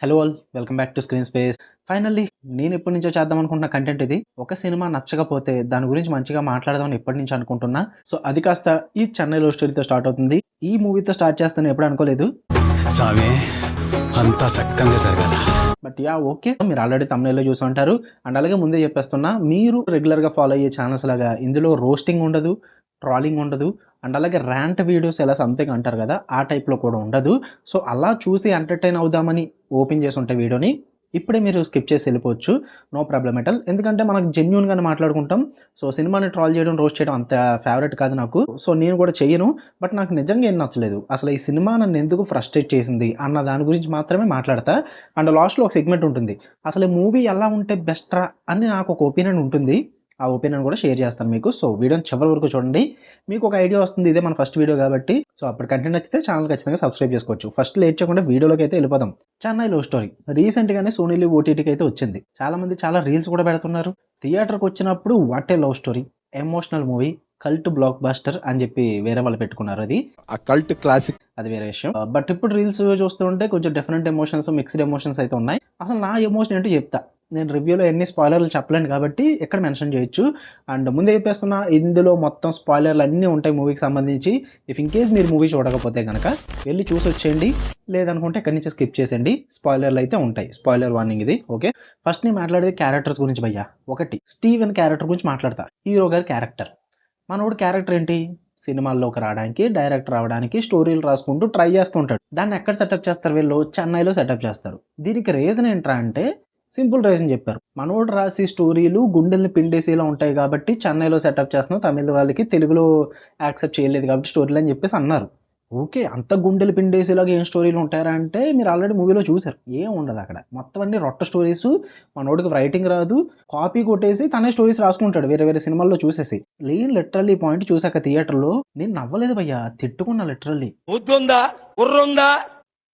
Hello all welcome back to screen space. Finally నేను ఎప్పటి నుంచో చేద్దాం అనుకుంటున్న కంటెంట్ ఇది. ఒక సినిమా నచ్చకపోతే దాని గురించి మంచిగా మాట్లాడదామని ఎప్పటి నుంచి అనుకుంటున్నా. సో అది కాస్త ఈ చెన్నై లవ్ స్టోరీతో స్టార్ట్ అవుతుంది. ఈ మూవీతో స్టార్ట్ చేస్తాను ఎప్పుడు అనుకోలేదు. సామే అంతా సక్కంగా జరగాల. బట్ ఓకే, మీరు ఆల్రెడీ తమిళలో చూసి ఉంటారు. అండ్ అలాగే ముందే చెప్పేస్తున్నా, మీరు రెగ్యులర్గా ఫాలో అయ్యే ఛానల్స్ లాగా ఇందులో రోస్టింగ్ ఉండదు, ట్రాలింగ్ ఉండదు, అండ్ అలాగే ర్యాంట్ వీడియోస్ ఎలా సంథింగ్ అంటారు కదా, ఆ టైప్లో కూడా ఉండదు. సో అలా చూసి ఎంటర్టైన్ అవుదామని ఓపెన్ చేసి ఉంటే వీడియోని ఇప్పుడే మీరు స్కిప్ చేసి వెళ్ళిపోవచ్చు, నో ప్రాబ్లమ్ ఎట్ ఆల్. ఎందుకంటే మనకు జెన్యూన్గానే మాట్లాడుకుంటాం. సో సినిమాని ట్రాల్ చేయడం, రోస్ట్ చేయడం అంత ఫేవరెట్ కాదు నాకు. సో నేను కూడా చెయ్యను. బట్ నాకు నిజంగా ఏం నచ్చలేదు, అసలు ఈ సినిమా నన్ను ఎందుకు ఫ్రస్ట్రేట్ చేసింది అన్న దాని గురించి మాత్రమే మాట్లాడతా. అండ్ లాస్ట్లో ఒక సెగ్మెంట్ ఉంటుంది, అసలు ఈ మూవీ ఎలా ఉంటే బెస్ట్రా అని నాకు ఒక ఒపీనియన్ ఉంటుంది. ఆ ఒపీనియన్ కూడా షేర్ చేస్తాను మీకు. సో వీడియోని చివరి వరకు చూడండి, మీకు ఒక ఐడియా వస్తుంది. ఇదే మన ఫస్ట్ వీడియో కాబట్టి. సో అప్పుడు కంటెంట్ నచ్చితే ఛానల్ ఖచ్చితంగా సబ్స్క్రైబ్ చేసుకోవచ్చు. ఫస్ట్ లేట్ చేయకుండా వీడియోలోకి అయితే వెళ్ళిపోదాం. చెన్నై లవ్ స్టోరీ రీసెంట్గానే సోనీ లివ్ ఓటీటీకి అయితే వచ్చింది. చాలామంది చాలా రీల్స్ కూడా పెడుతున్నారు. థియేటర్కి వచ్చినప్పుడు what a love story, emotional movie, cult blockbuster అని చెప్పి వేరే వాళ్ళు పెట్టుకున్నారు. అది ఆ కల్ట్ క్లాసిక్, అది వేరే విషయం. బట్ ఇప్పుడు రీల్స్ చూస్తుంటే కొంచెం డిఫరెంట్ ఎమోషన్స్, మిక్స్డ్ ఎమోషన్స్ అయితే ఉన్నాయి. అసలు నా ఎమోషన్ ఏంటో చెప్తా. నేను రివ్యూలో ఎన్ని స్పాయిలర్లు చెప్పలేను కాబట్టి ఎక్కడ మెన్షన్ చేయొచ్చు. అండ్ ముందే చెప్పేస్తున్నా, ఇందులో మొత్తం స్పాయిలర్లు అన్నీ ఉంటాయి మూవీకి సంబంధించి. ఇఫ్ ఇన్ కేస్ మీరు మూవీ చూడకపోతే కనుక వెళ్ళి చూసి వచ్చేయండి, లేదనుకుంటే ఎక్కడి నుంచి స్కిప్ చేసేయండి. స్పాయిలర్లు అయితే ఉంటాయి, స్పాయిలర్ వార్నింగ్ ఇది. ఓకే, ఫస్ట్ నేను మాట్లాడేది క్యారెక్టర్స్ గురించి భయ్యా. ఒకటి స్టీవెన్ క్యారెక్టర్ గురించి మాట్లాడతా. హీరో గారి క్యారెక్టర్. మనోడు క్యారెక్టర్ ఏంటి, సినిమాల్లోకి రావడానికి, డైరెక్టర్ రావడానికి స్టోరీలు రాసుకుంటూ ట్రై చేస్తూ ఉంటాడు. దాన్ని ఎక్కడ సెటప్ చేస్తారు వీళ్ళు, చెన్నైలో సెటప్ చేస్తారు. దీనికి రీజన్ ఏంట్రా అంటే సింపుల్ రీజన్ చెప్పారు. మనోడు రాసి స్టోరీలు గుండెల్ని పిండేసేలా ఉంటాయి కాబట్టి చెన్నైలో సెటప్ చేస్తున్నాం, తమిళ వాళ్ళకి తెలుగులో యాక్సెప్ట్ చేయలేదు కాబట్టి స్టోరీలు అని చెప్పేసి అన్నారు. ఓకే, అంత గుండెలు పిండేసేలాగా ఏం స్టోరీలు ఉంటాయరా అంటే మీరు ఆల్రెడీ మూవీలో చూసారు. ఏం ఉండదు అక్కడ, మొత్తం అన్ని రొట్ట స్టోరీస్. మనోడికి రైటింగ్ రాదు, కాపీ కొట్టేసి తనే స్టోరీస్ రాసుకుంటాడు వేరే వేరే సినిమాల్లో చూసేసి. లేని లిటరల్లీ పాయింట్ చూసాక థియేటర్లో నేను నవ్వలేదు భయ్యా, తిట్టుకున్నా లిటరల్లీ.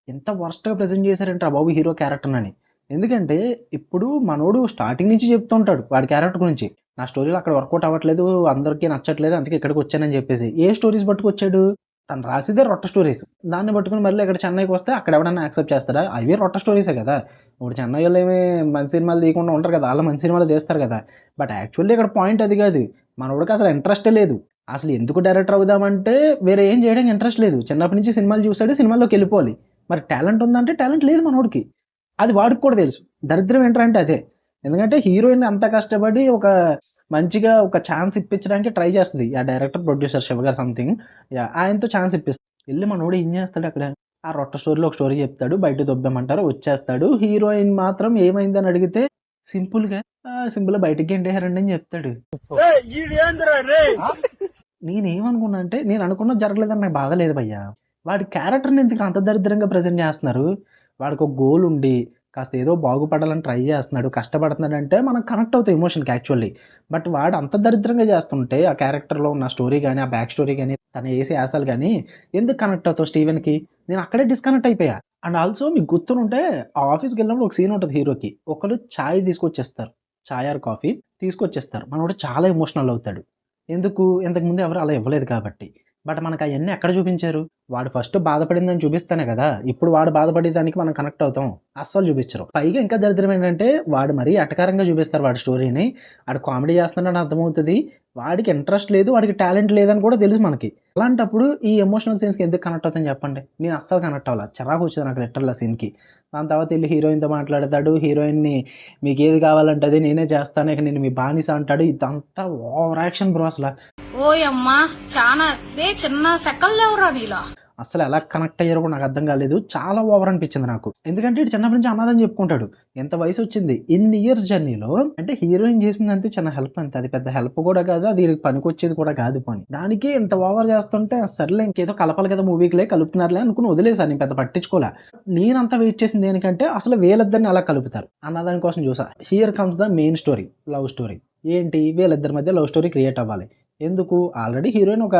ఎంత వర్స్ట్గా ప్రజెంట్ చేశారంటారా బాబు హీరో క్యారెక్టర్ అని. ఎందుకంటే ఇప్పుడు మనోడు స్టార్టింగ్ నుంచి చెప్తూ ఉంటాడు వాడి క్యారెక్టర్ గురించి. నా స్టోరీలో అక్కడ వర్కౌట్ అవ్వట్లేదు, అందరికీ నచ్చట్లేదు, అందుకే ఇక్కడికి వచ్చానని చెప్పేసి. ఏ స్టోరీస్ పట్టుకొచ్చాడు, తను రాసిదే రొట్ట స్టోరీస్. దాన్ని పట్టుకుని మళ్ళీ ఇక్కడ చెన్నైకి వస్తే అక్కడ ఎవడన్నా యాక్సెప్ట్ చేస్తారా? అవి రొట్ట స్టోరీసే కదా. ఇప్పుడు చెన్నై వాళ్ళు ఏమి మంచి సినిమాలు తీయకుండా ఉంటారు కదా, వాళ్ళు మంచి సినిమాలు తీస్తారు కదా. బట్ యాక్చువల్లీ ఇక్కడ పాయింట్ అది కాదు. మనోడికి అసలు ఇంట్రెస్టే లేదు. అసలు ఎందుకు డైరెక్టర్ అవుదామంటే వేరే ఏం చేయడానికి ఇంట్రెస్ట్ లేదు. చిన్నప్పటి నుంచి సినిమాలు చూసాడు, సినిమాల్లోకి వెళ్ళిపోవాలి. మరి టాలెంట్ ఉందంటే టాలెంట్ లేదు మనోడికి, అది వాడికి కూడా తెలుసు. దరిద్రం ఏంటంటే అదే. ఎందుకంటే హీరోయిన్ అంత కష్టపడి ఒక మంచిగా ఒక ఛాన్స్ ఇప్పించడానికి ట్రై చేస్తుంది ఆ డైరెక్టర్, ప్రొడ్యూసర్ శివ గారు సంథింగ్. ఆయనతో ఛాన్స్ ఇప్పిస్తుంది. వెళ్ళి మనోడు ఏం చేస్తాడు అక్కడ, ఆ రొట్ట స్టోరీలో ఒక స్టోరీ చెప్తాడు, బయట దొబ్బేమంటారు, వచ్చేస్తాడు. హీరోయిన్ మాత్రం ఏమైందని అడిగితే సింపుల్గా బయటికి గెంటేశారండి అని చెప్తాడు. నేనేమనుకున్నా అంటే, నేను అనుకున్నది జరగలేదని నాకు బాధ లేదు భయ్యా. వాడి క్యారెక్టర్ని ఎందుకు అంత దరిద్రంగా ప్రజెంట్ చేస్తున్నారు. వాడికి ఒక గోల్ ఉండి కాస్త ఏదో బాగుపడాలని ట్రై చేస్తున్నాడు, కష్టపడుతున్నాడు అంటే మనం కనెక్ట్ అవుతాం ఎమోషన్కి యాక్చువల్లీ. బట్ వాడు అంత దరిద్రంగా చేస్తుంటే ఆ క్యారెక్టర్లో ఉన్న స్టోరీ కానీ, ఆ బ్యాక్ స్టోరీ కానీ, తను వేసే యాసలు కానీ ఎందుకు కనెక్ట్ అవుతావు స్టీవెన్కి? నేను అక్కడే డిస్కనెక్ట్ అయిపోయా. అండ్ ఆల్సో మీకు గుర్తుంటే ఆ ఆఫీస్కి వెళ్ళినప్పుడు ఒక సీన్ ఉంటుంది హీరోకి. ఒకరు ఛాయ్ తీసుకొచ్చేస్తారు, ఛాయ్ ఆర్ కాఫీ తీసుకొచ్చేస్తారు. మనోడు చాలా ఎమోషనల్ అవుతాడు. ఎందుకు, ఇంతకుముందు ఎవరు అలా ఇవ్వలేదు కాబట్టి. బట్ మనకు అవన్నీ ఎక్కడ చూపించారు? వాడు ఫస్ట్ బాధపడిందని చూపిస్తానే కదా ఇప్పుడు వాడు బాధపడేదానికి మనం కనెక్ట్ అవుతాం. అస్సలు చూపించరు. పైగా ఇంకా దరిద్రం ఏంటంటే వాడు మరీ ఎటకారంగా చూపిస్తారు వాడి స్టోరీని. వాడు కామెడీ చేస్తున్నాడని అర్థమవుతుంది, వాడికి ఇంట్రెస్ట్ లేదు, వాడికి టాలెంట్ లేదని కూడా తెలుసు మనకి. అలాంటప్పుడు ఈ ఎమోషనల్ సీన్స్కి ఎందుకు కనెక్ట్ అవుతాను చెప్పండి? నేను అస్సలు కనెక్ట్ అవ్వాలి, చిరాకు వచ్చింది నాకు లిటరల్ ఆ సీన్కి. దాని తర్వాత వెళ్ళి హీరోయిన్తో మాట్లాడతాడు, హీరోయిన్ని మీకు ఏది కావాలంటే అది నేనే చేస్తాను, ఇక నేను మీ బానిస అంటాడు. ఇదంతా ఓవర్ యాక్షన్ బ్రో అసలు. ఓయమ్మా చాలా చిన్న సెకండ్ లేవురా నీలో. అసలు ఎలా కనెక్ట్ అయ్యారో కూడా నాకు అర్థం కాలేదు. చాలా ఓవర్ అనిపించింది నాకు. ఎందుకంటే ఇటు చిన్నప్పటి నుంచి అన్నదని చెప్పుకుంటాడు, ఎంత వయసు వచ్చింది, ఇన్ని ఇయర్స్ జర్నీలో. అంటే హీరోయిన్ చేసిందంటే చిన్న హెల్ప్ అంతే, అది పెద్ద హెల్ప్ కూడా కాదు, అది పనికొచ్చేది కూడా కాదు పని. దానికి ఇంత ఓవర్ చేస్తుంటే సర్లే ఇంకేదో కలపాలి కదా మూవీకిలే, కలుపుతున్నారులే అనుకుని వదిలేసాను, నేను పెద్ద పట్టించుకోలే. నేనంతా వెయిట్ చేసింది దేనికంటే అసలు వీళ్ళిద్దరిని అలా కలుపుతారు అన్నదాని కోసం చూసా. Here comes the main story, love story. ఏంటి, వీళ్ళిద్దరి మధ్య లవ్ స్టోరీ క్రియేట్ అవ్వాలి. ఎందుకు, ఆల్రెడీ హీరోయిన్ ఒక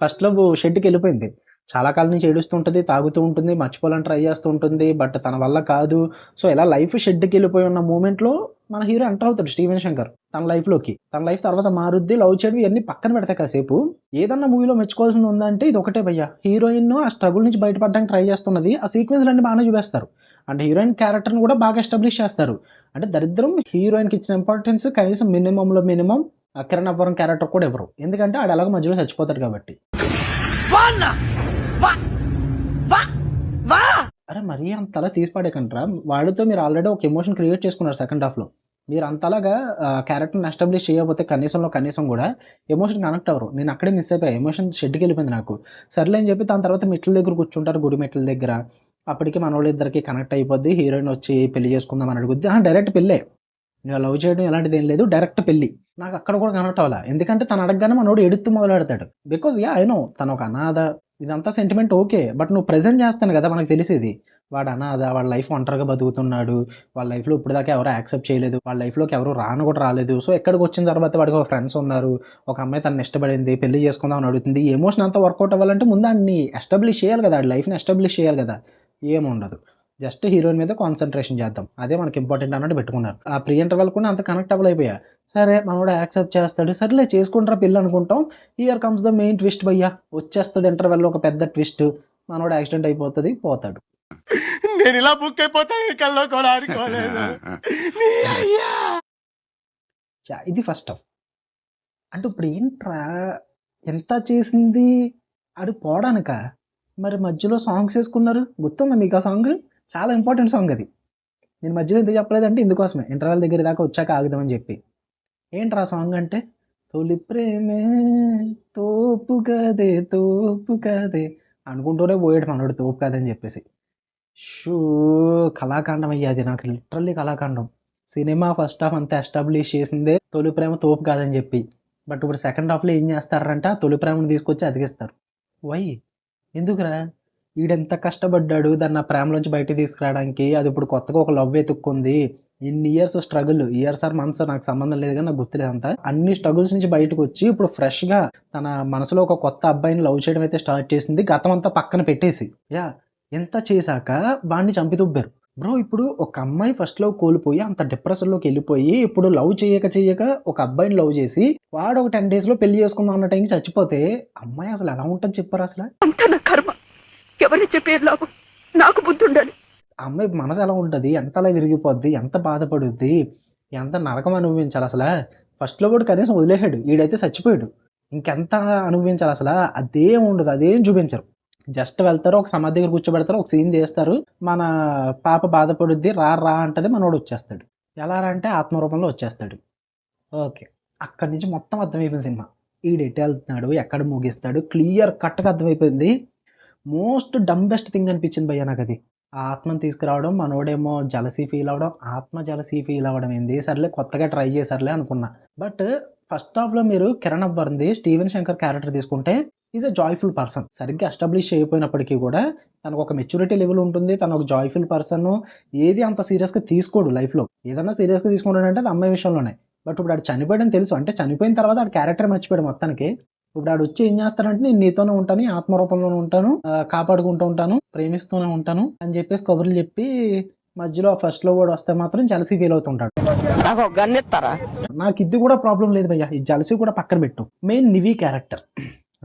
ఫస్ట్ లవ్ షెడ్కి వెళ్ళిపోయింది. చాలా కాలం నుంచి ఏడుస్తుంటుంది, తాగుతూ ఉంటుంది, మర్చిపోవాలని ట్రై చేస్తూ ఉంటుంది, బట్ తన వల్ల కాదు. సో ఇలా లైఫ్ షెడ్కి వెళ్ళిపోయి ఉన్న మూమెంట్లో మన హీరో ఎంటర్ అవుతాడు స్టీవెన్ శంకర్ తన లైఫ్లోకి. తన లైఫ్ తర్వాత మారుద్ది, లవ్ చేయడం ఇవన్నీ పక్కన పెడతాయి కాసేపు. ఏదన్నా మూవీలో మెచ్చుకోవాల్సింది ఉందంటే ఇది ఒకటే భయ్యా. హీరోయిన్ ఆ స్ట్రగుల్ నుంచి బయటపడడానికి ట్రై చేస్తున్నది, ఆ సీక్వెన్స్లు అన్ని బాగానే చూపిస్తారు. అండ్ హీరోయిన్ క్యారెక్టర్ని కూడా బాగా ఎస్టాబ్లిష్ చేస్తారు. అంటే దరిద్రం హీరోయిన్కి ఇచ్చిన ఇంపార్టెన్స్ కనీసం మినిమం కిరణ్ అబ్బవరం క్యారెక్టర్ కూడా ఇవ్వరు. ఎందుకంటే ఆడు ఎలాగో మధ్యలో చచ్చిపోతాడు కాబట్టి. అరే మరీ అంతలా తీసి పడేకంటారా, వాడితో మీరు ఆల్రెడీ ఒక ఎమోషన్ క్రియేట్ చేసుకున్నారు సెకండ్ హాఫ్లో. మీరు అంతలాగా క్యారెక్టర్ని ఎస్టాబ్లిష్ చేయకపోతే కనీసం కూడా ఎమోషన్ కనెక్ట్ అవ్వరు. నేను అక్కడే మిస్ అయిపోయా, ఎమోషన్ షెడ్కి వెళ్ళిపోయింది నాకు. సర్లే అని చెప్పి దాని తర్వాత మెట్ల దగ్గర కూర్చుంటారు, గుడి మెట్ల దగ్గర. అప్పటికి మన వాళ్ళిద్దరికి కనెక్ట్ అయిపోద్ది. హీరోయిన్ వచ్చి పెళ్లి చేసుకుందాం అని అడుగుద్ది. డైరెక్ట్ పెళ్ళే, నువ్వు లవ్ చేయడం ఎలాంటిది ఏం లేదు, డైరెక్ట్ పెళ్ళి. నాకు అక్కడ కూడా కనెక్ట్ అవ్వాలా, ఎందుకంటే తను అడగగానే మనోడు ఎడుతూ మొదలెడతాడు. బికాజ్ ఐ నో తను ఒక అనాథ, ఇదంతా సెంటిమెంట్ ఓకే. బట్ నువ్వు ప్రెజెంట్ చేస్తాను కదా మనకు తెలిసేది, వాడు అనాథ, వాళ్ళ లైఫ్ ఒంటరిగా బతుకుతున్నాడు, వాళ్ళ లైఫ్లో ఇప్పుడు దాకా ఎవరు యాక్సెప్ట్ చేయలేదు, వాళ్ళ లైఫ్లోకి ఎవరు కూడా రాలేదు. సో ఎక్కడికి వచ్చిన తర్వాత వాడికి ఒక ఫ్రెండ్స్ ఉన్నారు, ఒక అమ్మాయి తను ఇష్టపడింది, పెళ్లి చేసుకుందాం అని అడుగుతుంది. ఈ ఎమోషన్ అంతా వర్కౌట్ అవ్వాలంటే ముందు అన్ని ఎస్టాబ్లిష్ చేయాలి కదా, లైఫ్ని ఎస్టాబ్లిష్ చేయాలి కదా. ఏముండదు, జస్ట్ హీరోయిన్ మీద కాన్సన్ట్రేషన్ చేద్దాం, అదే మనకి ఇంపార్టెంట్ అన్నట్టు పెట్టుకున్నారు. ఆ ప్రీ ఇంటర్వెల్ కూడా అంత కనెక్ట్ అవ్వలేకపోయా. సరే మనోడు యాక్సెప్ట్ చేస్తాడు, సర్లే చేసుకుంటారా పెళ్ళి అనుకుంటాం. Here comes the main twist భయ్యా. వచ్చేస్తుంది ఇంటర్వెల్లో ఒక పెద్ద ట్విస్ట్, మనోడు యాక్సిడెంట్ అయిపోతుంది, పోతాడు. నేను ఇలా బుక్ అయిపోతాను కల్లో కూడా అనుకోలేదు. ఇది ఫస్ట్ హాఫ్. అంటే ఇప్పుడు ఏంట్రా ఎంత చేసింది ఆడు పోవడానిక, మరి మధ్యలో సాంగ్స్ వేసుకున్నారు. గుర్తుందా మీకు ఆ సాంగ్? చాలా ఇంపార్టెంట్ సాంగ్ అది. నేను మధ్యలో ఎందుకు చెప్పలేదంటే ఇందుకోసమే, ఇంటర్వెల్ దగ్గర దాకా వచ్చాక ఆగుదామని చెప్పి. ఏంట్రా సాంగ్ అంటే, తొలి ప్రేమే తోపు కదే అనుకుంటూనే పోయాడు మనోడు, తోపు కదని చెప్పేసి. షూ కళాకాండం అయ్యి అది, నాకు లిటరల్లీ కళాకాండం. సినిమా ఫస్ట్ హాఫ్ అంతా ఎస్టాబ్లిష్ చేసిందే తొలి ప్రేమ తోపు కాదని చెప్పి. బట్ ఇప్పుడు సెకండ్ హాఫ్లో ఏం చేస్తారంటే ఆ తొలి ప్రేమను తీసుకొచ్చి అతికిస్తారు. వై? ఎందుకురా? ఈడెంత కష్టపడ్డాడు దాన్ని ఆ ప్రేమలోంచి బయటికి తీసుకురావడానికి. అది ఇప్పుడు కొత్తగా ఒక లవ్ వెతుక్కుంది. ఇన్ని years struggle, years or months నాకు సంబంధం లేదు కానీ నాకు గుర్తులేదు అంతా. అన్ని స్ట్రగుల్స్ నుంచి బయటకు వచ్చి ఇప్పుడు ఫ్రెష్గా తన మనసులో ఒక కొత్త అబ్బాయిని లవ్ చేయడం అయితే స్టార్ట్ చేసింది, గతం అంతా పక్కన పెట్టేసి. ఎంత చేశాక వాడిని చంపి తుబ్బారు. బ్రో ఇప్పుడు ఒక అమ్మాయి ఫస్ట్ లవ్ కోల్పోయి అంత డిప్రెషన్లోకి వెళ్ళిపోయి ఇప్పుడు లవ్ చేయక ఒక అబ్బాయిని లవ్ చేసి వాడు ఒక 10 daysలో పెళ్లి చేసుకుందాం అన్న టైంకి చచ్చిపోతే అమ్మాయి అసలు ఎలా ఉంటుంది చెప్పారు? అసలు ఎవరి చెప్పేది లాభం, నాకు బుద్ధి ఉండాలి. ఆ అమ్మాయి మనసు ఎలా ఉంటుంది, ఎంతలా విరిగిపోద్ది, ఎంత బాధపడుద్ది, ఎంత నరకం అనుభవించాలి అసలు. ఫస్ట్లో కూడా కనీసం వదిలేసాడు, వీడైతే చచ్చిపోయాడు. ఇంకెంత అనుభవించాలి అసలు? అదేం ఉండదు, అదేం చూపించరు. జస్ట్ వెళ్తారు, ఒక సమాధి దగ్గర కూర్చోబెడతారు, ఒక సీన్ తీస్తారు, మన పాప బాధపడుద్ది, రా అంటది, మనోడు వచ్చేస్తాడు. ఎలా రా అంటే ఆత్మరూపంలో వచ్చేస్తాడు. ఓకే, అక్కడి నుంచి మొత్తం అర్థమైపోయింది సినిమా. ఈడెట్ వెళ్తున్నాడు, ఎక్కడ ముగిస్తాడు, క్లియర్ కట్గా అర్థమైపోయింది. మోస్ట్ డంబెస్ట్ థింగ్ అనిపించింది భయ్య నాకు అది. ఆ ఆత్మను తీసుకురావడం, మనోడేమో జలసీ ఫీల్ అవ్వడం, ఆత్మ జలసీ ఫీల్ అవ్వడం ఏంది, సర్లే కొత్తగా ట్రై చేశారులే అనుకున్నా. బట్ ఫస్ట్ హాఫ్లో మీరు కిరణ్ అబ్బవరంది స్టీవెన్ శంకర్ క్యారెక్టర్ తీసుకుంటే ఈజ్ ఎ జాయ్ఫుల్ పర్సన్. సరిగ్గా ఎస్టాబ్లిష్ చేయకపోయినప్పటికీ కూడా తనకు ఒక మెచ్యూరిటీ లెవెల్ ఉంటుంది, తను ఒక జాయ్ఫుల్ పర్సన్. ఏది అంత సీరియస్గా తీసుకోడు లైఫ్లో. ఏదన్నా సీరియస్గా తీసుకుంటాడంటే అది అమ్మాయి విషయంలోనే. బట్ ఇప్పుడు ఆడు చనిపోయాడని తెలుసు, అంటే చనిపోయిన తర్వాత ఆడు క్యారెక్టర్ మర్చిపోయాడు మొత్తానికి. ఇప్పుడు ఆడు వచ్చి ఏం చేస్తాడంటే నేను నీతోనే ఉంటాను, ఆత్మరూపంలోనే ఉంటాను, కాపాడుకుంటూ ఉంటాను, ప్రేమిస్తూనే ఉంటాను అని చెప్పేసి కబుర్లు చెప్పి మధ్యలో ఫస్ట్ లో కూడా వస్తే మాత్రం జలసీ ఫీల్ అవుతుంటాడు. నాకు ఇది కూడా ప్రాబ్లం లేదు భయ్య, ఈ జలసీ కూడా పక్కన పెట్టు. మెయిన్ నివి క్యారెక్టర్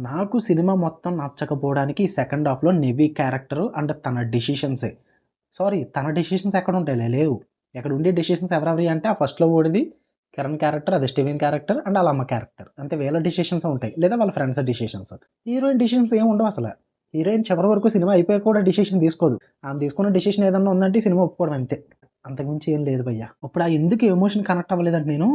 నాకు సినిమా మొత్తం నచ్చకపోవడానికి ఈ సెకండ్ హాఫ్లో నివి క్యారెక్టర్ అండ్ తన డెసిషన్సే. తన డెసిషన్స్ ఎక్కడ ఉంటాయి? లేవు. ఎక్కడ ఉండే డెసిషన్స్ ఎవరెవరి అంటే ఆ ఫస్ట్లో ఓడిది కిరణ్ క్యారెక్టర్, అది స్టీవెన్ క్యారెక్టర్ అండ్ వాళ్ళ అమ్మ క్యారెక్టర్, అంతే. వీళ్ళ డెసిషన్స్ ఉంటాయి, లేదా వాళ్ళ ఫ్రెండ్స్ డెసిషన్స్. హీరోయిన్ డెసిషన్స్ ఏమి ఉండవు అసలు. హీరోయిన్ చివరి వరకు సినిమా అయిపోయి కూడా డెసిషన్ తీసుకోదు. ఆమె తీసుకున్న డెసిషన్ ఏదన్నా ఉందంటే సినిమా ఒప్పుకోవడం అంతే, అంతకుమించి ఏం లేదు భయ్య. ఇప్పుడు ఆ ఎందుకు ఎమోషన్ కనెక్ట్ అవ్వలేదంటే, నేను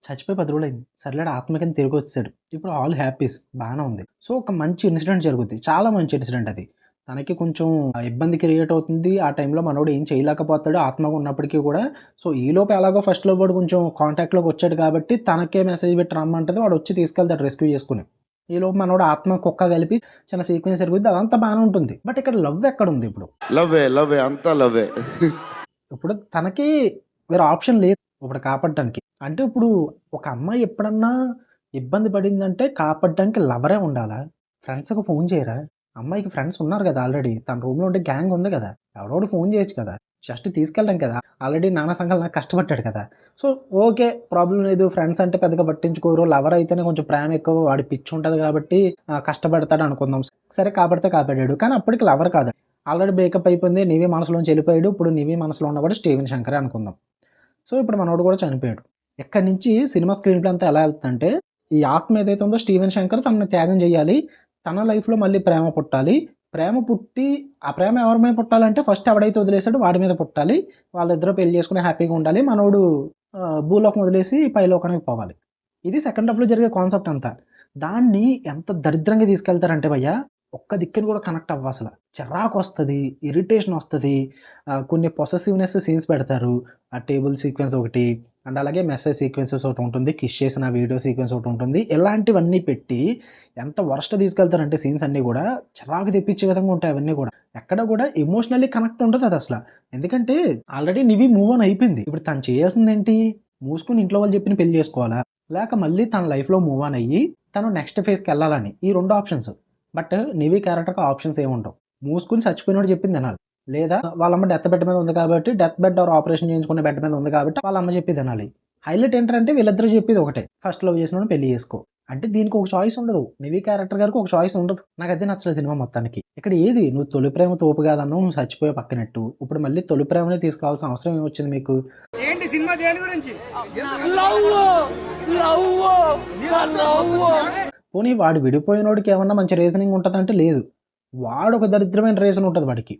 చచ్చిపోయి 10 రోజులు అయింది, సర్లేడు ఆత్మకిని తిరిగి వచ్చాడు, ఇప్పుడు ఆల్ హ్యాపీస్, బాగానే ఉంది. సో ఒక మంచి ఇన్సిడెంట్ జరుగుద్ది, చాలా మంచి ఇన్సిడెంట్ అది. తనకి కొంచెం ఇబ్బంది క్రియేట్ అవుతుంది, ఆ టైంలో మనోడు ఏం చేయలేకపోతాడు ఆత్మగా ఉన్నప్పటికీ కూడా. సో ఈలోపు ఎలాగో ఫస్ట్లో వాడు కొంచెం కాంటాక్ట్లోకి వచ్చాడు కాబట్టి తనకే మెసేజ్ పెట్టి రమ్మంటది, వాడు వచ్చి తీసుకెళ్తాడు రెస్క్యూ చేసుకుని. ఈలోపు మనోడు ఆత్మ కుక్క కలిపి చిన్న సీక్వెన్స్ జరుగుద్ది, అదంతా బాగానే ఉంటుంది. బట్ ఇక్కడ లవ్ ఎక్కడ ఉంది? ఇప్పుడు లవ్వే అంతా లవ్వే. ఇప్పుడు తనకి వేరే ఆప్షన్ లేదు ఇప్పుడు కాపాడడానికి. అంటే ఇప్పుడు ఒక అమ్మాయి ఎప్పుడన్నా ఇబ్బంది పడిందంటే కాపాడడానికి లవరే ఉండాలా? ఫ్రెండ్స్కి ఫోన్ చేయరా? అమ్మాయికి ఫ్రెండ్స్ ఉన్నారు కదా ఆల్రెడీ, తన రూమ్లో ఉంటే గ్యాంగ్ ఉంది కదా, ఎవడోడు ఫోన్ చేయొచ్చు కదా, జస్ట్ తీసుకెళ్ళడం కదా. ఆల్రెడీ నానా సంఘాలు నాకు కష్టపడ్డాడు కదా. సో ఓకే, ప్రాబ్లం లేదు, ఫ్రెండ్స్ అంటే పెద్దగా పట్టించుకోరు, లవర్ అయితేనే కొంచెం ప్రేమ ఎక్కువ, వాడి పిచ్చి ఉంటుంది కాబట్టి కష్టపడతాడు అనుకుందాం. సరే కాపాడితే కాపాడాడు, కానీ అప్పటికి లవర్ కాదు. ఆల్రెడీ బ్రేకప్ అయిపోయింది, నివి మనసులోంచి వెళ్ళిపోయాడు. ఇప్పుడు నివి మనసులో ఉన్నవాడు స్టీవెన్ శంకర్ అనుకుందాం. సో ఇప్పుడు మనోడు కూడా చనిపోయాడు. ఎక్కడి నుంచి సినిమా స్క్రీన్ ప్లే అంతా ఎలా వెళ్తుందంటే, ఈ ఆత్మ ఏదైతే ఉందో స్టీవెన్ శంకర్ తనని త్యాగం చేయాలి, తన లైఫ్లో మళ్ళీ ప్రేమ పుట్టాలి. ప్రేమ పుట్టి ఆ ప్రేమ ఎవరి మీద పుట్టాలంటే ఫస్ట్ ఎవడైతే వదిలేసాడో వాడి మీద పుట్టాలి. వాళ్ళిద్దరూ పెళ్లి చేసుకుని హ్యాపీగా ఉండాలి. మనోడు భూలోకం వదిలేసి పైలోకానికి పోవాలి. ఇది సెకండ్ హాఫ్లో జరిగే కాన్సెప్ట్ అంతా. దాన్ని ఎంత దరిద్రంగా తీసుకెళ్తారంటే భయ్య, ఒక్క దిక్కుని కూడా కనెక్ట్ అవ్వ, అసలు చిరాకు వస్తుంది, ఇరిటేషన్ వస్తుంది. కొన్ని పొసెసివ్నెస్ సీన్స్ పెడతారు. ఆ టేబుల్ సీక్వెన్స్ ఒకటి, అండ్ అలాగే మెసేజ్ సీక్వెన్సెస్ ఒకటి ఉంటుంది, కిస్ చేసిన వీడియో సీక్వెన్స్ ఒకటి ఉంటుంది. ఇలాంటివన్నీ పెట్టి ఎంత వరస్ట్ తీసుకెళ్తారంటే సీన్స్ అన్నీ కూడా చిరాకు తెప్పించే విధంగా ఉంటాయి. అవన్నీ కూడా ఎక్కడ కూడా ఎమోషనల్లీ కనెక్ట్ ఉంటుంది అది అసలు. ఎందుకంటే ఆల్రెడీ నివి మూవ్ ఆన్ అయిపోయింది. ఇప్పుడు తను చేయాల్సింది ఏంటి, మూసుకుని ఇంట్లో వాళ్ళు చెప్పిన పెళ్లి చేసుకోవాలా, లేక మళ్ళీ తన లైఫ్లో మూవ్ ఆన్ అయ్యి తను నెక్స్ట్ ఫేజ్కి వెళ్ళాలని. ఈ రెండు ఆప్షన్స్. బట్ నివి క్యారెక్టర్కి ఆప్షన్స్ ఏముండవు. మూసుకుని చచ్చిపోయినోడు చెప్పింది తినాలి, లేదా వాళ్ళమ్మ డెత్ బెడ్ మీద ఉంది కాబట్టి, డెత్ బెడ్ ఆర్ ఆపరేషన్ చేయించుకునే బెడ్ మీద ఉంది కాబట్టి వాళ్ళ అమ్మ చెప్పి తినాలి. హైలైట్ ఏంటంటే వీళ్ళిద్దరు చెప్పేది ఒకటే, ఫస్ట్ లవ్ చేసినోడు పెళ్లి చేసుకో. అంటే దీనికి ఒక చాయిస్ ఉండదు. నివి క్యారెక్టర్ గారికి ఒక చాయిస్ ఉండదు. నాకు అదే నచ్చలేదు సినిమా మొత్తానికి. ఇక్కడ ఏది నువ్వు తొలి ప్రేమ తోపు కాదన్నావు, నువ్వు చచ్చిపోయే పక్కనట్టు. ఇప్పుడు మళ్ళీ తొలి ప్రేమనే తీసుకోవాల్సిన అవసరం ఏమొచ్చింది మీకు? పోనీ వాడు విడిపోయినోడికి ఏమన్నా మంచి రీజనింగ్ ఉంటుందంటే లేదు. వాడు ఒక దరిద్రమైన రీజన్ ఉంటుంది వాడికి.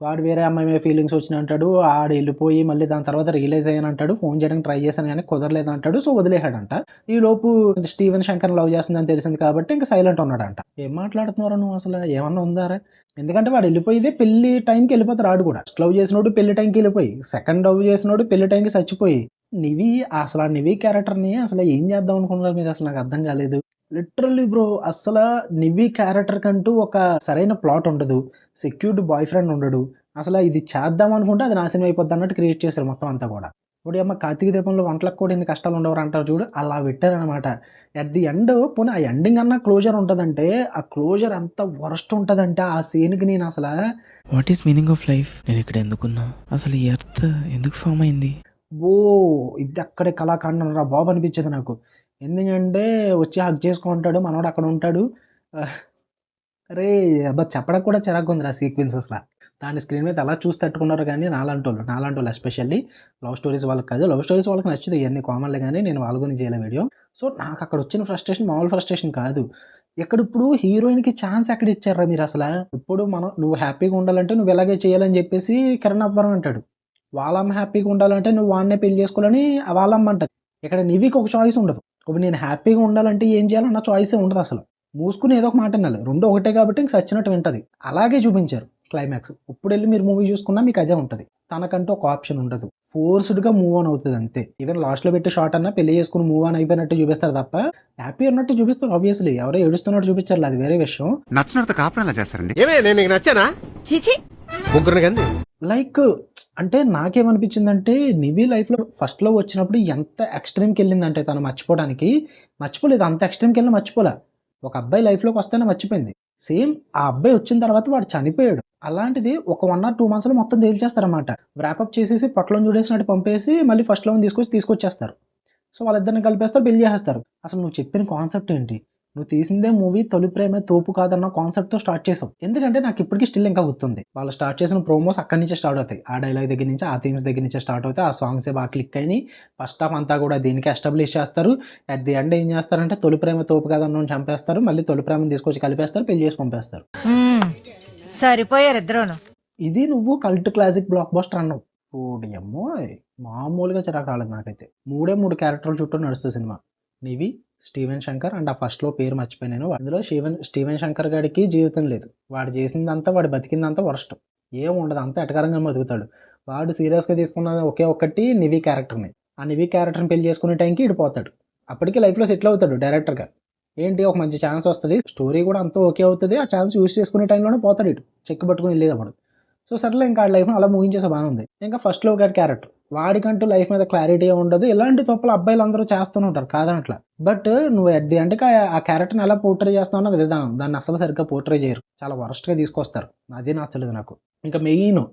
వాడు వేరే అమ్మాయి మీద ఫీలింగ్స్ వచ్చిన అంటాడు, ఆడు వెళ్ళిపోయి మళ్ళీ దాని తర్వాత రియలైజ్ అయ్యాను అంటాడు, ఫోన్ చేయడానికి ట్రై చేశాను కానీ కుదరలేదు అంటాడు, సో వదిలేశాడంట. ఈ లోపు స్టీవెన్ శంకర్ లవ్ చేస్తుందని తెలిసింది కాబట్టి ఇంకా సైలెంట్ ఉన్నాడంట. ఏం మాట్లాడుతున్నారా నువ్వు, అసలు ఏమన్నా ఉందారా? ఎందుకంటే వాడు వెళ్ళిపోయిదే పెళ్లి టైంకి వెళ్ళిపోతారు. ఆడు కూడా ఫస్ట్ లవ్ చేసినోడు పెళ్లి టైంకి వెళ్ళిపోయి, సెకండ్ లవ్ చేసినోడు పెళ్లి టైంకి చచ్చిపోయి. నివి అసలు ఆ నివి క్యారెక్టర్ని అసలు ఏం చేద్దాం అనుకున్నారు మీరు, అసలు నాకు అర్థం కాలేదు. లిటరల్లీ బ్రో, అసలు నివి క్యారెక్టర్ కంటూ ఒక సరైన ప్లాట్ ఉండదు, సెక్యూర్డ్ బాయ్ ఫ్రెండ్ ఉండడు. అసలు ఇది చేద్దాం అనుకుంటే అది నాశనం అయిపోద్ది అన్నట్టు క్రియేట్ చేశారు మొత్తం అంతా కూడా. ఇప్పుడు అమ్మ కార్తీక దీపంలో వంటలకు కూడా ఎన్ని కష్టాలు ఉండవు అంటారు చూడు, అలా పెట్టారనమాట. అట్ ది ఎండ్ పోనీ ఆ ఎండింగ్ అన్న క్లోజర్ ఉంటుందంటే, ఆ క్లోజర్ ఎంత వరస్ట్ ఉంటుందంటే ఆ సీన్కి నేను అసలు what is meaning of life, నేను ఇక్కడ ఎందుకున్నా, అసలు ఈ ఎర్త్ ఎందుకు ఫామ్ అయింది, ఓ ఇది అక్కడే కళాఖండం రా బాబు అనిపించేది నాకు. ఎందుకంటే వచ్చి హక్ చేసుకుంటాడు మనోడు, అక్కడ ఉంటాడు. అరే అబ్బా చెప్పడానికి కూడా చిరాకు ఉంది ఆ సీక్వెన్సెస్లా. దాని స్క్రీన్ మీద అలా చూసి తట్టుకున్నారు. కానీ నాలాంటి ఎస్పెషల్లీ లవ్ స్టోరీస్ వాళ్ళకి కాదు, లవ్ స్టోరీస్ వాళ్ళకి నచ్చుతుంది, ఇవన్నీ కామన్లే. కానీ నేను వాళ్ళ గురించి చేయలే వీడియో. సో నాకు అక్కడ వచ్చిన ఫ్రస్ట్రేషన్ మామూలు ఫ్రస్ట్రేషన్ కాదు. ఎక్కడ ఇప్పుడు హీరోయిన్కి ఛాన్స్ ఎక్కడ ఇచ్చారా మీరు అసలు? ఇప్పుడు నువ్వు హ్యాపీగా ఉండాలంటే నువ్వు ఇలాగే చేయాలని చెప్పేసి కిరణ్ అబ్బవరం అంటాడు. వాళ్ళమ్మ హ్యాపీగా ఉండాలంటే నువ్వు వాడినే పెళ్లి చేసుకోవాలని వాళ్ళమ్మ అంటది. ఇక్కడ నివికి ఒక చాయిస్ ఉండదు. ఇప్పుడు నేను హ్యాపీగా ఉండాలంటే ఏం చేయాలన్న చాయిసే ఉండదు అసలు. మూసుకుని ఏదో ఒక మాట వినాలి, రెండు ఒకటే కాబట్టి ఇంక సచ్చినట్టు వింటది. అలాగే చూపించారు క్లైమాక్స్. ఇప్పుడు వెళ్ళి మీరు మూవీ చూసుకున్నా మీకు అదే ఉంటుంది. తనకంటూ ఒక ఆప్షన్ ఉండదు, ఫోర్స్డ్గా మూవ్ ఆన్ అవుతుంది అంతే. ఈవెన్ లాస్ట్లో పెట్టి షార్ట్ అన్నా పెళ్లి చేసుకుని మూవ్ ఆన్ అయిపోయినట్టు చూపిస్తారు తప్ప హ్యాపీ అన్నట్టు చూపిస్తారు. ఆబ్వియస్లీ ఎవరో ఏడుస్తున్నట్టు చూపించారు, అది వేరే విషయం. నచ్చినంత కాపురం ఎలా చేస్తారండి? ఏమే నేను నీకు నచ్చానా? చీచి ముగ్గురు కంది లైక్ అంటే నాకేమనిపించిందంటే, నివి లైఫ్లో ఫస్ట్లో వచ్చినప్పుడు ఎంత ఎక్స్ట్రీమ్కి వెళ్ళిందంటే తను మర్చిపోలేదు. అంత ఎక్స్ట్రీమ్కి వెళ్ళి మర్చిపోలే. ఒక అబ్బాయి లైఫ్లోకి వస్తేనే మర్చిపోయింది. సేమ్ ఆ అబ్బాయి వచ్చిన తర్వాత వాడు చనిపోయాడు. అలాంటిది ఒక 1 or 2 monthsలో మొత్తం తేల్చేస్తారన్నమాట. వ్రాపప్ చేసేసి పొట్లం చూడేసినట్టు పంపేసి మళ్ళీ ఫస్ట్ లవ్ తీసుకొచ్చేస్తారు. సో వాళ్ళిద్దరిని కలిపేస్తారు, పెళ్లి చేస్తారు. అసలు నువ్వు చెప్పిన కాన్సెప్ట్ ఏంటి? నువ్వు తీసిందే మూవీ తొలి ప్రేమ తోపు కాదన్న కాన్సెప్ట్తో స్టార్ట్ చేసావు. ఎందుకంటే నాకు ఇప్పటికీ స్టిల్ ఇంకా గుర్తుంది. వాళ్ళు స్టార్ట్ చేసిన ప్రోమోస్ అక్కడి నుంచే స్టార్ట్ అవుతాయి. ఆ డైలాగ్ దగ్గర నుంచి, ఆ థీమ్స్ దగ్గర నుంచే స్టార్ట్ అవుతాయి. ఆ సాంగ్సే బాగా క్లిక్ అయినాయి. ఫస్ట్ హాఫ్ అంతా కూడా దీనికి ఎస్టాబ్లిష్ చేస్తారు. అట్ ది ఎండ్ ఏం చేస్తారంటే తొలి ప్రేమ తోపు కాదన్న చంపేస్తారు, మళ్ళీ తొలి ప్రేమను తీసుకొచ్చి కలిపేస్తారు, పెళ్లి చేసి పంపేస్తారు. సరిపోయారు ఇద్దరును. ఇది నువ్వు కల్ట్ క్లాసిక్ బ్లాక్ బస్టర్ అన్నావు. ఓడియమ్మో మామూలుగా చిరాకు రాలేదు నాకైతే. 3 క్యారెక్టర్ల చుట్టూ నడుస్తుంది సినిమా. నివి, స్టీవెన్ శంకర్, అండ్ ఆ ఫస్ట్లో పేరు మర్చిపోయాను. అందులో స్టీవెన్ శంకర్ గారికి జీవితం లేదు. వాడు చేసిందంతా, వాడు బతికిందంతా వరస్ట్. ఏం ఉండదు, అంతా ఎటకరంగా బతుకుతాడు. వాడు సీరియస్గా తీసుకున్న ఒకే ఒక్కటి నివి క్యారెక్టర్ని. ఆ నివి క్యారెక్టర్ని పెళ్లి చేసుకునే టైంకి ఇడిపోతాడు. అప్పటికి లైఫ్లో సెటిల్ అవుతాడు డైరెక్టర్గా. ఏంటి ఒక మంచి ఛాన్స్ వస్తుంది, స్టోరీ కూడా అంతా ఓకే అవుతుంది. ఆ ఛాన్స్ యూజ్ చేసుకునే టైంలోనే పోతాడు ఇటు, చెక్ పట్టుకుని వెళ్ళేది అప్పుడు. సో సర్లే ఇంకా ఆ లైఫ్ని అలా ముగించేసే బాగానే ఉంది. ఇంకా ఫస్ట్లో గారి క్యారెక్టర్, వాడికంటూ లైఫ్ మీద క్లారిటీ ఉండదు. ఇలాంటి తప్పులు అబ్బాయిలు అందరూ చేస్తూనే ఉంటారు, కాదనట్లా. బట్ నువ్వు ఎట్ ది అంటే ఆ క్యారెక్టర్ని ఎలా పోర్ట్రే చేస్తావు అన్నది విధానం, దాన్ని అసలు సరిగ్గా పోర్ట్రే చేయరు, చాలా వరస్ట్గా తీసుకొస్తారు. అదే నచ్చలేదు నాకు. ఇంకా మెయిన్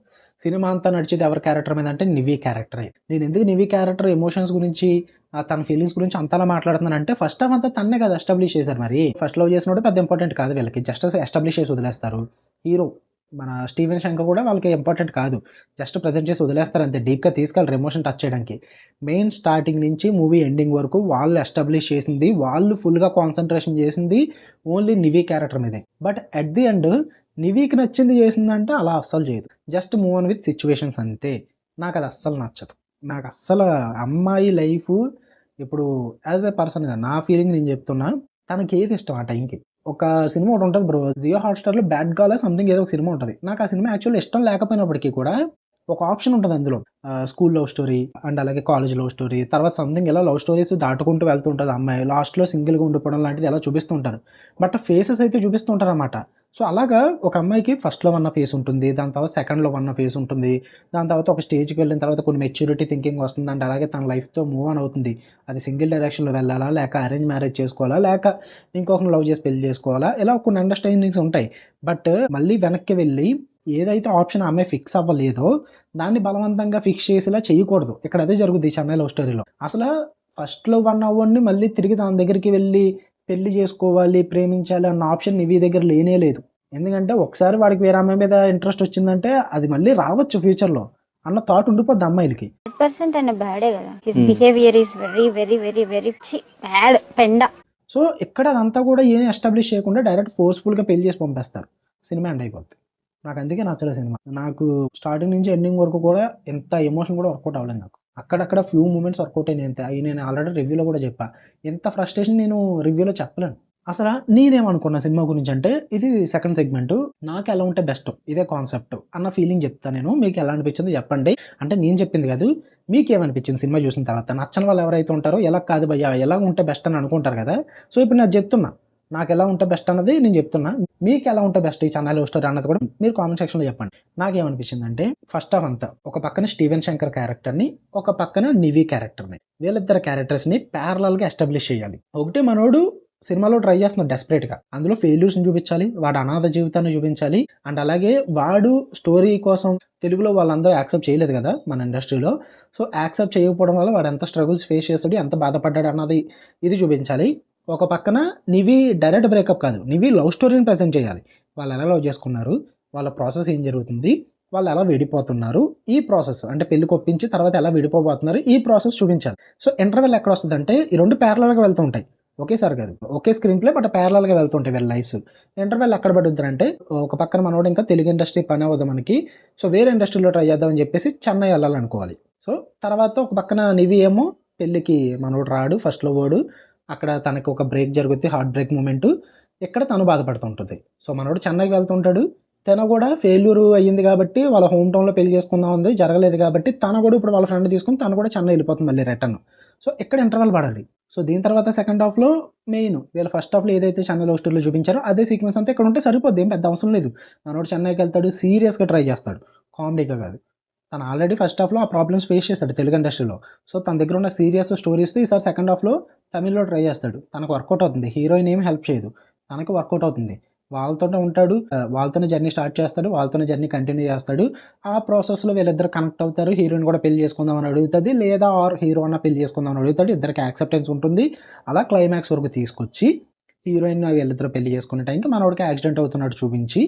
సినిమా అంతా నడిచేది ఎవరి క్యారెక్టర్ మీద అంటే నివి క్యారెక్టరే. నేను ఎందుకు నివి క్యారెక్టర్ ఎమోషన్స్ గురించి, తన ఫీలింగ్స్ గురించి అంతలా మాట్లాడుతున్నానంటే, ఫస్ట్ హాఫ్ అంతా తన్నే కదా ఎస్టాబ్లిష్ చేశారు. మరి ఫస్ట్ లవ్ చేసినప్పుడు పెద్ద ఇంపార్టెంట్ కాదు వీళ్ళకి, జస్ట్ ఎస్టాబ్లిష్ చేసి వదిలేస్తారు. హీరో మన స్టీవెన్ శంకర్ కూడా వాళ్ళకి ఇంపార్టెంట్ కాదు, జస్ట్ ప్రజెంట్ చేసి వదిలేస్తారు అంతే, డీప్గా తీసుకెళ్ళి ఎమోషన్ టచ్ చేయడానికి. మెయిన్ స్టార్టింగ్ నుంచి మూవీ ఎండింగ్ వరకు వాళ్ళు ఎస్టాబ్లిష్ చేసింది, వాళ్ళు ఫుల్గా కాన్సన్ట్రేషన్ చేసింది ఓన్లీ నివీ క్యారెక్టర్ మీదే. బట్ అట్ ది ఎండ్ నివీకి నచ్చింది చేసిందంటే అలా అస్సలు చేయదు, just move on with situations అంతే. నాకు అది అస్సలు నచ్చదు. నాకు అస్సలు అమ్మాయి లైఫ్ ఇప్పుడు యాజ్ ఎ పర్సన్గా నా ఫీలింగ్ నేను చెప్తున్నా, తనకి ఏది ఇష్టం ఆ టైంకి. ఒక సినిమా ఒకటి ఉంటుంది బ్రో, జియో హాట్‌స్టార్‌లో బ్యాడ్ గర్ల్ సంథింగ్ ఏదో ఒక సినిమా ఉంటుంది. నాకు ఆ సినిమా యాక్చువల్లీ ఇష్టం లేకపోయినప్పటికీ కూడా ఒక ఆప్షన్ ఉంటుంది అందులో, స్కూల్ లవ్ స్టోరీ అండ్ అలాగే కాలేజ్ లవ్ స్టోరీ, తర్వాత సంథింగ్ ఇలా లవ్ స్టోరీస్ దాటుకుంటూ వెళ్తూ ఉంటుంది అమ్మాయి, లాస్ట్‌లో సింగిల్‌గా ఉండిపోవడం లాంటిది ఎలా చూపిస్తుంటారు. బట్ ఫేసెస్ అయితే చూపిస్తుంటారన్నమాట. సో అలాగా ఒక అమ్మాయికి ఫస్ట్‌లో ఉన్న ఫేస్ ఉంటుంది, దాని తర్వాత సెకండ్‌లో ఉన్న ఫేస్ ఉంటుంది, దాని తర్వాత ఒక స్టేజ్‌కి వెళ్ళిన తర్వాత కొన్ని మెచ్యూరిటీ థింకింగ్ వస్తుంది అండ్ అలాగే తన లైఫ్‌తో మూవ్ ఆన్ అవుతుంది. అది సింగిల్ డైరెక్షన్‌లో వెళ్ళాలా, లేక అరేంజ్ మ్యారేజ్ చేసుకోవాలా, లేక ఇంకొకరిని లవ్ చేసి పెళ్లి చేసుకోవాలా, ఇలా కొన్ని అండర్‌స్టాండింగ్స్ ఉంటాయి. బట్ మళ్ళీ వెనక్కి వెళ్ళి ఏదైతే ఆప్షన్ ఆ అమ్మాయి ఫిక్స్ అవ్వలేదో దాన్ని బలవంతంగా ఫిక్స్ చేసేలా చేయకూడదు. ఇక్కడ అదే జరుగుద్ది చెన్నై లవ్ స్టోరీలో. అసలు ఫస్ట్‌లో వన్ అవ్వడిని మళ్ళీ తిరిగి తన దగ్గరికి వెళ్ళి పెళ్లి చేసుకోవాలి, ప్రేమించాలి అన్న ఆప్షన్ నివీ దగ్గర లేనే లేదు. ఎందుకంటే ఒకసారి వాడికి వేరే అమ్మాయి మీద ఇంట్రెస్ట్ వచ్చిందంటే అది మళ్ళీ రావచ్చు ఫ్యూచర్‌లో అన్న థాట్ ఉండిపోద్ది అమ్మాయిలకి. 100% ఆయన బ్యాడే కదా. His behaviour is very very very very bad పెండ. సో ఇక్కడ అదంతా కూడా ఏం ఎస్టాబ్లిష్ చేయకుండా డైరెక్ట్ ఫోర్స్‌ఫుల్‌గా పెళ్లి చేసి పంపేస్తారు. సినిమా ఎండ్ అయిపోద్ది. నాకు అందుకే నచ్చలేదు సినిమా. నాకు స్టార్టింగ్ నుంచి ఎండింగ్ వరకు కూడా ఎంత ఎమోషన్ కూడా వర్కౌట్ అవ్వలేదు నాకు. అక్కడక్కడ ఫ్యూ మూమెంట్స్ వర్కౌట్ అయినాయి అంతే. అవి నేను ఆల్రెడీ రివ్యూలో కూడా చెప్పా. ఎంత ఫ్రస్ట్రేషన్ నేను రివ్యూలో చెప్పలేను. అసలు నేనేమనుకున్నా సినిమా గురించి అంటే, ఇది సెకండ్ సెగ్మెంట్, నాకు ఎలా ఉంటే బెస్ట్ ఇదే కాన్సెప్ట్ అన్న ఫీలింగ్ చెప్తా నేను. మీకు ఎలా అనిపించిందో చెప్పండి. అంటే నేను చెప్పింది కాదు, మీకేమనిపించింది సినిమా చూసిన తర్వాత. నచ్చని వాళ్ళు ఎవరైతే ఉంటారో ఎలా కాదు భయ్యా ఎలా ఉంటే బెస్ట్ అని అనుకుంటారు కదా. సో ఇప్పుడు నేను చెప్తున్నా నాకు ఎలా ఉంటే బెస్ట్ అన్నది నేను చెప్తున్నా. మీకు ఎలా ఉంటే బెస్ట్ ఈ ఛానల్ లవ్ స్టోరీ అన్నది కూడా మీరు కామెంట్ సెక్షన్లో చెప్పండి. నాకేమనిపించింది అంటే, ఫస్ట్ హాఫ్ అంతా ఒక పక్కన స్టీవెన్ శంకర్ క్యారెక్టర్ని, ఒక పక్కన నివీ క్యారెక్టర్ని, వీళ్ళిద్దరు క్యారెక్టర్స్ని ప్యారలల్గా ఎస్టాబ్లిష్ చేయాలి. ఒకటి మనోడు సినిమాలో ట్రై చేస్తున్నాడు డెస్పరేట్గా, అందులో ఫెయిల్యూర్స్ని చూపించాలి, వాడు అనాథ జీవితాన్ని చూపించాలి అండ్ అలాగే వాడు స్టోరీ కోసం తెలుగులో వాళ్ళందరూ యాక్సెప్ట్ చేయలేదు కదా మన ఇండస్ట్రీలో. సో యాక్సెప్ట్ చేయకపోవడం వల్ల వాడు ఎంత స్ట్రగుల్స్ ఫేస్ చేస్తాడు, ఎంత బాధపడ్డాడు అన్నది ఇది చూపించాలి. ఒక పక్కన నివీ డైరెక్ట్ బ్రేకప్ కాదు, నివీ లవ్ స్టోరీని ప్రజెంట్ చేయాలి. వాళ్ళు ఎలా లవ్ చేసుకున్నారు, వాళ్ళ ప్రాసెస్ ఏం జరుగుతుంది, వాళ్ళు ఎలా విడిపోతున్నారు, ఈ ప్రాసెస్ అంటే పెళ్లి కొప్పించి తర్వాత ఎలా విడిపోబోతున్నారు, ఈ ప్రాసెస్ చూపించాలి. సో ఇంటర్వెల్ ఎక్కడ వస్తుంది అంటే, ఈ రెండు ప్యారలల్గా వెళ్తూ ఉంటాయి, ఒకేసారి కాదు, ఒకే స్క్రీన్ ప్లే బట్ ప్యారలల్గా వెళ్తుంటాయి వీళ్ళ లైఫ్స్. ఇంటర్వెల్ ఎక్కడ పడుతుందంటే, ఒక పక్కన మనోడు ఇంకా తెలుగు ఇండస్ట్రీ పని అవ్వదు మనకి, సో వేరే ఇండస్ట్రీలో ట్రై చేద్దామని చెప్పేసి చెన్నై వెళ్ళాలనుకోవాలి. సో తర్వాత ఒక పక్కన నివీ ఏమో పెళ్ళికి మనోడు రాడు, ఫస్ట్లో వాడు అక్కడ తనకి ఒక బ్రేక్ జరుగుతుంది, హార్ట్ బ్రేక్ మూమెంట్, ఇక్కడ తను బాధపడుతుంటుంది. సో మనోడు చెన్నైకి వెళ్తుంటాడు, తను కూడా ఫెయిల్యూర్ అయ్యింది కాబట్టి వాళ్ళ హోమ్ టౌన్లో పెళ్లి చేసుకుందాం ఉంది, జరగలేదు కాబట్టి తను కూడా ఇప్పుడు వాళ్ళ ఫ్రెండ్ తీసుకుని తను కూడా చెన్నై వెళ్ళిపోతుంది మళ్ళీ రిటర్న్. సో ఇక్కడ ఇంటర్వల్ పడాలి. సో దీని తర్వాత సెకండ్ హాఫ్లో మెయిన్ వీళ్ళ ఫస్ట్ హాఫ్లో ఏదైతే చెన్నై లవ్ స్టోరీలో చూపించారో అదే సీక్వెన్స్ అంతా ఇక్కడ ఉంటే సరిపోద్ది, ఏం పెద్ద అవసరం లేదు. మనోడు చెన్నైకి వెళ్తాడు, సీరియస్గా ట్రై చేస్తాడు, కామెడీగా కాదు. తను ఆల్రెడీ ఫస్ట్ హాఫ్లో ఆ ప్రాబ్లమ్స్ ఫేస్ చేస్తాడు తెలుగు ఇండస్ట్రీలో. సో తన దగ్గర ఉన్న సీరియస్ స్టోరీస్తో ఈసారి సెకండ్ హాఫ్లో తమిళ్లో ట్రై చేస్తాడు. తనకు వర్కౌట్ అవుతుంది, హీరోయిన్ ఏమి హెల్ప్ చేయదు, తనకు వర్కౌట్ అవుతుంది. వాళ్ళతోనే ఉంటాడు, వాళ్ళతోనే జర్నీ స్టార్ట్ చేస్తాడు, వాళ్ళతోనే జర్నీ కంటిన్యూ చేస్తాడు. ఆ ప్రాసెస్లో వీళ్ళిద్దరు కనెక్ట్ అవుతారు, హీరోయిన్ కూడా పెళ్లి చేసుకుందామని అడుగుతుంది, లేదా ఆర్ హీరో అన్న పెళ్లి చేసుకుందామని అడుగుతాడు, ఇద్దరికి యాక్సెప్టెన్స్ ఉంటుంది. అలా క్లైమాక్స్ వరకు తీసుకొచ్చి హీరోయిన్ వీళ్ళిద్దరు పెళ్లి చేసుకునే టైంకి మనోడికి యాక్సిడెంట్ అవుతున్నాడు చూపించి,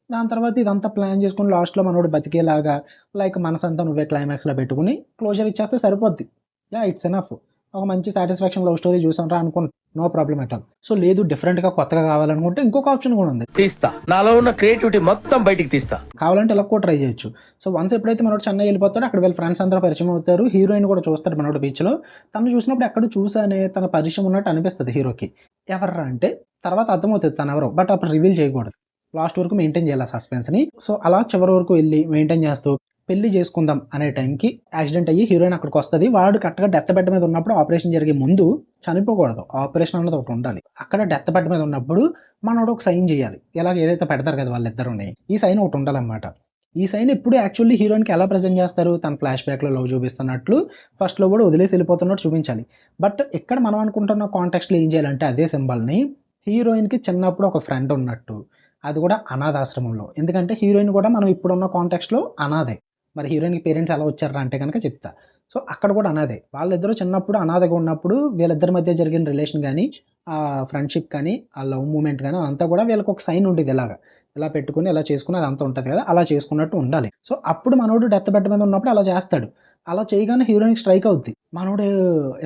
దాని తర్వాత ఇదంతా ప్లాన్ చేసుకుని లాస్ట్లో మనోడు బతికేలాగా లైక్ మనసంతా నువ్వే క్లైమాక్స్లో పెట్టుకుని క్లోజర్ ఇచ్చేస్తే సరిపోద్ది. Yeah it's enough. ఒక మంచి సాటిస్ఫాక్షన్ లవ్ స్టోరీ చూసాంరా అనుకోండి, no problem at all. So లేదు డిఫరెంట్గా కొత్తగా కావాలనుకుంటే ఇంకొక ఆప్షన్ కూడా ఉంది, తీస్తా, నాలో ఉన్న క్రియేటివిటీ మొత్తం బయటికి తీస్తా. కావాలంటే ఇలా కూడా ట్రై చేయొచ్చు. సో వన్స్ ఎప్పుడైతే మనోడు చెన్నై వెళ్ళిపోతాడో అక్కడ వీళ్ళ ఫ్రెండ్స్ అందరూ పరిచయం అవుతారు, హీరోయిన్ కూడా చూస్తాడు మనోడు బీచ్లో. తను చూసినప్పుడు ఎక్కడ చూసానే తన పరిచయం ఉన్నట్టు అనిపిస్తుంది హీరోకి. ఎవర్రా అంటే తర్వాత అర్థమవుతుంది తను ఎవరో, బట్ అప్పుడు రివీల్ చేయకూడదు, లాస్ట్ వరకు మెయింటైన్ చేయాలి ఆ సస్పెన్స్ని. సో అలా చివరి వరకు వెళ్ళి మెయింటైన్ చేస్తూ పెళ్లి చేసుకుందాం అనే టైంకి యాక్సిడెంట్ అయ్యి హీరోయిన్ అక్కడికి వస్తుంది. వాడు కరెక్ట్గా డెత్ బెడ్ మీద ఉన్నప్పుడు, ఆపరేషన్ జరిగే ముందు చనిపోకూడదు, ఆపరేషన్ అన్నది ఒకటి ఉండాలి. అక్కడ డెత్ బెడ్ మీద ఉన్నప్పుడు మనోడు ఒక సైన్ చేయాలి, ఇలాగ ఏదైతే పెడతారు కదా వాళ్ళిద్దరుని, ఈ సైన్ ఒకటి ఉండాలన్నమాట. ఈ సైన్ ఎప్పుడు యాక్చువల్లీ హీరోయిన్కి ఎలా ప్రజెంట్ చేస్తారు, తన ఫ్లాష్ బ్యాక్లో లవ్ చూపిస్తున్నట్లు, ఫస్ట్లో కూడా వదిలేసి వెళ్ళిపోతున్నట్టు చూపించాలి. బట్ ఇక్కడ మనం అనుకుంటున్న కాంటెక్స్ట్లో ఏం చేయాలంటే అదే సింబల్ని హీరోయిన్కి చిన్నప్పుడు ఒక ఫ్రెండ్ ఉన్నట్టు, అది కూడా అనాథాశ్రమంలో. ఎందుకంటే హీరోయిన్ కూడా మనం ఇప్పుడున్న కాంటెక్స్ట్లో అనాథే, మరి హీరోయిన్కి పేరెంట్స్ ఎలా వచ్చారా అంటే కనుక చెప్తా. సో అక్కడ కూడా అనాథే, వాళ్ళిద్దరూ చిన్నప్పుడు అనాథగా ఉన్నప్పుడు వీళ్ళిద్దరి మధ్య జరిగిన రిలేషన్ కానీ ఆ ఫ్రెండ్షిప్ కానీ ఆ లవ్ మూమెంట్ కానీ అదంతా కూడా వీళ్ళకి ఒక సైన్ ఉంటుంది ఇలా పెట్టుకుని ఇలా చేసుకుని అదంతా ఉంటుంది కదా, అలా చేసుకున్నట్టు ఉండాలి. సో అప్పుడు మనోడు డెత్ బెడ్ మీద ఉన్నప్పుడు అలా చేస్తాడు. అలా చేయగానే హీరోయిన్కి స్ట్రైక్ అవుద్ది. మనోడు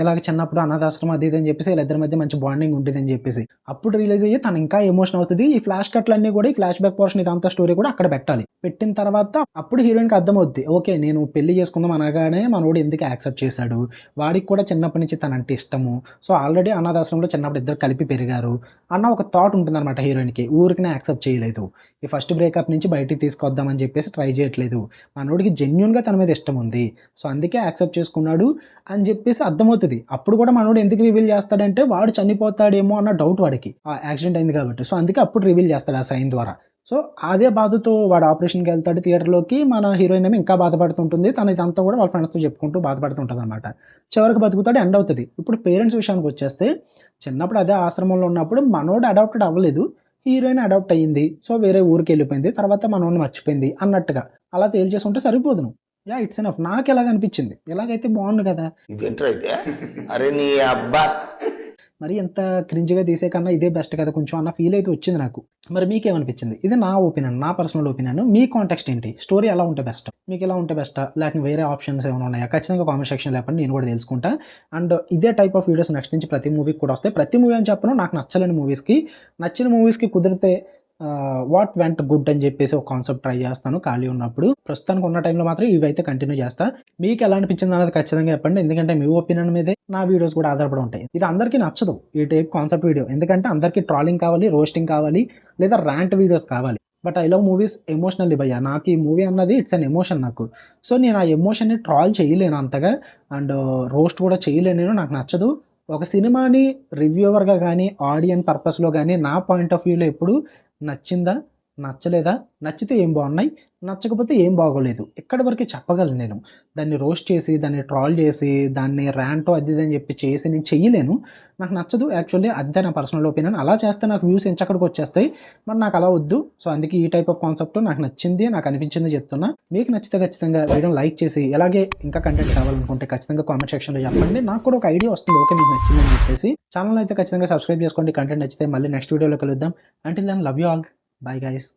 ఎలాగ చిన్నప్పుడు అనాథాశ్రమం అది ఇది అని చెప్పేసి వీళ్ళిద్దరి మధ్య మంచి బాండింగ్ ఉంటుంది అని చెప్పేసి అప్పుడు రియలైజ్ అయ్యి తను ఇంకా ఎమోషన్ అవుతుంది. ఈ ఫ్లాష్ కట్లన్నీ కూడా ఈ ఫ్లాష్ బ్యాక్ పోర్షన్ ఇదంతా స్టోరీ కూడా అక్కడ పెట్టాలి. పెట్టిన తర్వాత అప్పుడు హీరోయిన్కి అర్థమవుద్ది, ఓకే నేను పెళ్లి చేసుకుందాం అనగానే మనోడు ఎందుకు యాక్సెప్ట్ చేశాడు, వాడికి కూడా చిన్నప్పటి నుంచి తనంటే ఇష్టము, సో ఆల్రెడీ అనాథాశ్రమంలో చిన్నప్పుడు ఇద్దరు కలిపి పెరిగారు అన్న ఒక థాట్ ఉంటుంది అనమాట హీరోయిన్కి. ఊరికినే యాక్సెప్ట్ చేయలేదు, ఈ ఫస్ట్ బ్రేకప్ నుంచి బయటికి తీసుకొద్దామని చెప్పేసి ట్రై చేయట్లేదు, మనోడికి జెన్యున్గా తన మీద ఇష్టం ఉంది, సో అందుకే యాక్సెప్ట్ చేసుకున్నాడు అని చెప్పేసి అర్థమవుతుంది. అప్పుడు కూడా మనోడు ఎందుకు రివీల్ చేస్తాడంటే వాడు చనిపోతాడేమో అన్న డౌట్ వాడికి, ఆ యాక్సిడెంట్ అయింది కాబట్టి, సో అందుకే అప్పుడు రివీల్ చేస్తాడు ఆ సైన్ ద్వారా. సో అదే బాధతో వాడు ఆపరేషన్కి వెళ్తాడు థియేటర్లోకి, మన హీరోయిన్ ఏమో ఇంకా బాధపడుతుంటుంది, తన ఇదంతా కూడా వాళ్ళ ఫ్రెండ్స్తో చెప్పుకుంటూ బాధపడుతుంటుంది అనమాట. చివరికి బతుకుతాడు, ఎండ్ అవుతుంది. ఇప్పుడు పేరెంట్స్ విషయానికి వచ్చేస్తే చిన్నప్పుడు అదే ఆశ్రమంలో ఉన్నప్పుడు మనోడు అడాప్టెడ్ అవ్వలేదు, హీరోయిన్ అడాప్ట్ అయ్యింది, సో వేరే ఊరికి వెళ్ళిపోయింది, తర్వాత మనోడిని మర్చిపోయింది అన్నట్టుగా అలా తేల్చేసుకుంటే సరిపోదును. Yeah it's enough. నాకు ఎలాగ అనిపించింది, ఎలాగైతే బాగుండు కదా. అరే నీ అబ్బా మరి ఎంత క్రింజ్గా తీసే కన్నా ఇదే బెస్ట్ కదా కొంచెం అన్న ఫీల్ అయితే వచ్చింది నాకు. మరి మీకేమనిపించింది? ఇది నా ఒపీనియన్, నా పర్సనల్ ఒపీనియన్. మీ కాంటెక్స్ట్ ఏంటి? స్టోరీ ఎలా ఉంటే బెస్ట్, మీకు ఎలా ఉంటే బెస్టా, లేకపోతే వేరే ఆప్షన్స్ ఏమైనా ఉన్నాయా? ఖచ్చితంగా కామెంట్ సెక్షన్ లేకపోతే నేను కూడా తెలుసుకుంటా. అండ్ ఇదే టైప్ ఆఫ్ వీడియోస్ నెక్స్ట్ నుంచి ప్రతి మూవీకి కూడా వస్తాయి. ప్రతి మూవీ అని చెప్పను, నాకు నచ్చలేని మూవీస్కి, నచ్చిన మూవీస్కి కుదిరితే వాట్ వెంట్ గుడ్ అని చెప్పేసి ఒక కాన్సెప్ట్ ట్రై చేస్తాను ఖాళీ ఉన్నప్పుడు. ప్రస్తుతానికి ఉన్న టైంలో మాత్రం ఇవైతే కంటిన్యూ చేస్తా. మీకు ఎలా అనిపించింది అనేది ఖచ్చితంగా చెప్పండి, ఎందుకంటే మీ ఒపీనియన్ మీదే నా వీడియోస్ కూడా ఆధారపడి ఉంటాయి. ఇది అందరికీ నచ్చదు ఈ టైప్ కాన్సెప్ట్ వీడియో, ఎందుకంటే అందరికీ ట్రాలింగ్ కావాలి, రోస్టింగ్ కావాలి, లేదా ర్యాంట్ వీడియోస్ కావాలి. But I love movies emotionally భయ్యా. నాకు ఈ మూవీ అన్నది ఇట్స్ అన్ ఎమోషన్ నాకు. సో నేను ఆ ఎమోషన్ని ట్రాల్ చేయలేను అంతగా, అండ్ రోస్ట్ కూడా చేయలేను, నాకు నచ్చదు. ఒక సినిమాని రివ్యూవర్గా కానీ ఆడియన్ పర్పస్లో కానీ నా పాయింట్ ఆఫ్ వ్యూలో ఎప్పుడు నచ్చిందా నచ్చలేదా, నచ్చితే ఏం బాగున్నాయి, నచ్చకపోతే ఏం బాగోలేదు, ఎక్కడి వరకు చెప్పగలను. నేను దాన్ని రోస్ట్ చేసి, దాన్ని ట్రాల్ చేసి, దాన్ని ర్యాంటో అది అని చెప్పి చేసి నేను చెయ్యలేను. నాకు నచ్చదు యాక్చువల్లీ, అదే నా పర్సనల్ ఒపీనియన్. అలా చేస్తే నాకు వ్యూస్ ఎంచక్కడికి వచ్చేస్తాయి, మరి నాకు అలా వద్దు. సో అందుకే ఈ టైప్ ఆఫ్ కాన్సెప్ట్ నాకు నచ్చింది, నాకు అనిపించింది చెప్తున్నా. మీకు నచ్చితే ఖచ్చితంగా వీడియోని లైక్ చేసి, ఇలాగే ఇంకా కంటెంట్ కావాలనుకుంటే ఖచ్చితంగా కామెంట్ సెక్షన్లో చెప్పండి, నాకు కూడా ఒక ఐడియా వస్తుంది, ఓకే మీకు నచ్చిందని చెప్పేసి. ఛానల్ అయితే ఖచ్చితంగా సబ్స్క్రైబ్ చేసుకోండి. కంటెంట్ నచ్చితే మళ్ళీ నెక్స్ట్ వీడియోలో కలుద్దాం. Until then love you all, bye guys.